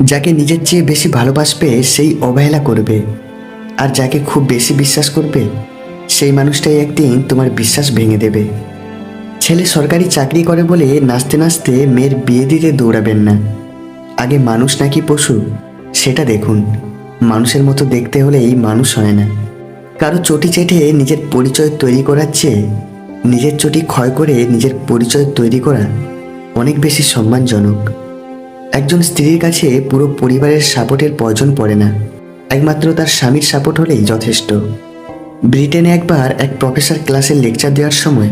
যাকে নিজের চেয়ে বেশি ভালোবাসবে সেই অবহেলা করবে, আর যাকে খুব বেশি বিশ্বাস করবে সেই মানুষটাই একদিন তোমার বিশ্বাস ভেঙে দেবে। ছেলে সরকারি চাকরি করে বলে নাচতে নাচতে মেয়ের বিয়ে দিতে দৌড়াবেন না। আগে মানুষ নাকি পশু সেটা দেখুন। মানুষের মতো দেখতে হলেই মানুষ হয় না। কারো চটি চেটে নিজের পরিচয় তৈরি করার চেয়ে নিজের চটি ক্ষয় করে নিজের পরিচয় তৈরি করা অনেক বেশি সম্মানজনক। একজন স্ত্রীর কাছে পুরো পরিবারের সাপোর্টের প্রয়োজন পড়ে না, একমাত্র তার স্বামীর সাপোর্ট হলেই যথেষ্ট। ব্রিটেনে একবার এক প্রফেসর ক্লাসে লেকচার দেওয়ার সময়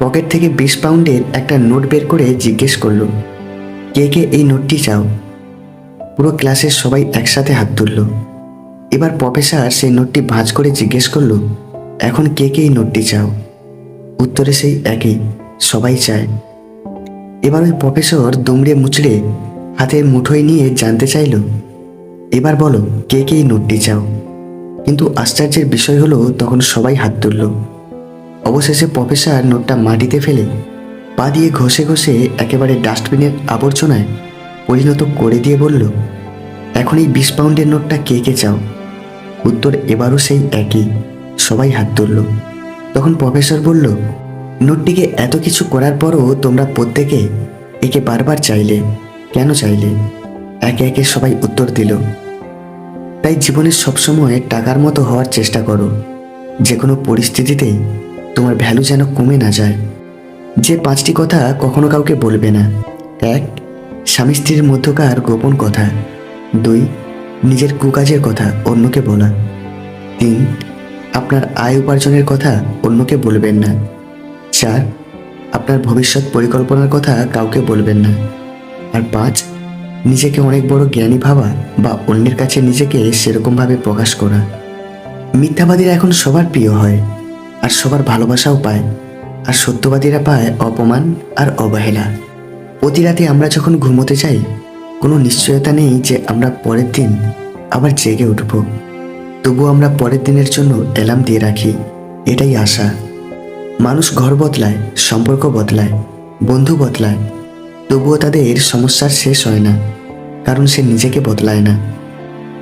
পকেট থেকে 20 পাউন্ডের একটা নোট বের করে জিজ্ঞেস করল, কে কে এই নোটটি চাও? পুরো ক্লাসের সবাই একসাথে হাত তুলল। এবার প্রফেসর সেই নোটটি ভাঁজ করে জিজ্ঞেস করল, এখন কে কে এই নোটটি চাও? উত্তরে সেই একই, সবাই চায়। এবার ওই প্রফেসর দুমড়ে মুচড়ে হাতে মুঠোয় নিয়ে জানতে চাইল, এবার বলো কে কে এই নোটটি চাও? কিন্তু আশ্চর্যের বিষয় হলো তখন সবাই হাত তুলল। অবশেষে প্রফেসর নোটটা মাটিতে ফেলে পা দিয়ে ঘষে ঘষে একেবারে ডাস্টবিনের আবর্জনায় পরিণত করে দিয়ে বলল, এখন এই 20 পাউন্ডের নোটটা কে কে চাও? উত্তর এবারও সেই একই, সবাই হাত তুলল। তখন প্রফেসর বলল, নোটটিকে এত কিছু করার পরও তোমরা প্রত্যেকে একে বারবার চাইলে, কেন চাইলে? একে একে সবাই উত্তর দিল, তাই জীবনে সবসময় টাকার মতো হওয়ার চেষ্টা করো। যে কোনো পরিস্থিতিতেই তোমার ভ্যালু যেন কমে না যায়। যে 5টি কথা কখনো কাউকে বলবে না: 1. স্বামী স্ত্রীর মধ্যকার গোপন কথা। 2. নিজের কুকাজের কথা অন্যকে বলা। 3. আপনার আয় উপার্জনের কথা অন্যকে বলবেন না। 4. আপনার ভবিষ্যৎ পরিকল্পনার কথা কাউকে বলবেন না। আর 5. নিজেকে অনেক বড় জ্ঞানী ভাবা বা অন্যের কাছে নিজেকে সেরকমভাবে প্রকাশ করা। মিথ্যাবাদীরা এখন সবার প্রিয় হয়, আর সবার ভালোবাসাও পায়, আর সত্যবাদীরা পায় অপমান আর অবহেলা। প্রতি রাতে আমরা যখন ঘুমোতে যাই, কোনো নিশ্চয়তা নেই যে আমরা পরের দিন আবার জেগে উঠব। তবু আমরা পরের দিনের জন্য অ্যালার্ম দিয়ে রাখি, এটাই আশা। মানুষ ঘর বদলায়, সম্পর্ক বদলায়, বন্ধু বদলায়, তবুও তাদের সমস্যার শেষ হয় না, কারণ সে নিজেকে বদলায় না।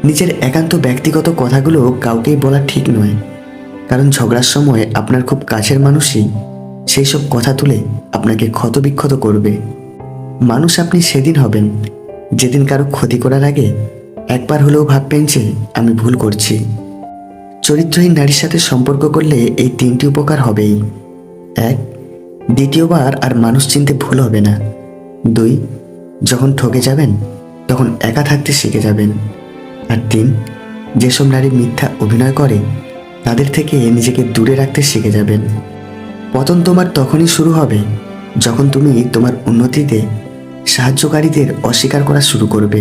নিজের একান্ত ব্যক্তিগত কথাগুলো কাউকেই বলা ঠিক নয়, কারণ ঝগড়ার সময় আপনার খুব কাছের মানুষই সেই সব কথা তুলে আপনাকে ক্ষতবিক্ষত করবে। মানুষ আপনি সেদিন হবেন যেদিন কারো ক্ষতি করার আগে একবার হলেও ভাববেন যে আমি ভুল করছি। চরিত্রহীন নারীর সাথে সম্পর্ক করলে এই 3টি উপকার হবেই: 1. দ্বিতীয়বার আর মানুষ চিনতে ভুল হবে না। 2. যখন ঠকে যাবেন তখন একা থাকতে শিখে যাবেন। আর 3. যেসব নারী মিথ্যা অভিনয় করে তাদের থেকে নিজেকে দূরে রাখতে শিখে যাবেন। পতন তোমার তখনই শুরু হবে যখন তুমি তোমার উন্নতিতে সাহায্যকারীদের অস্বীকার করা শুরু করবে।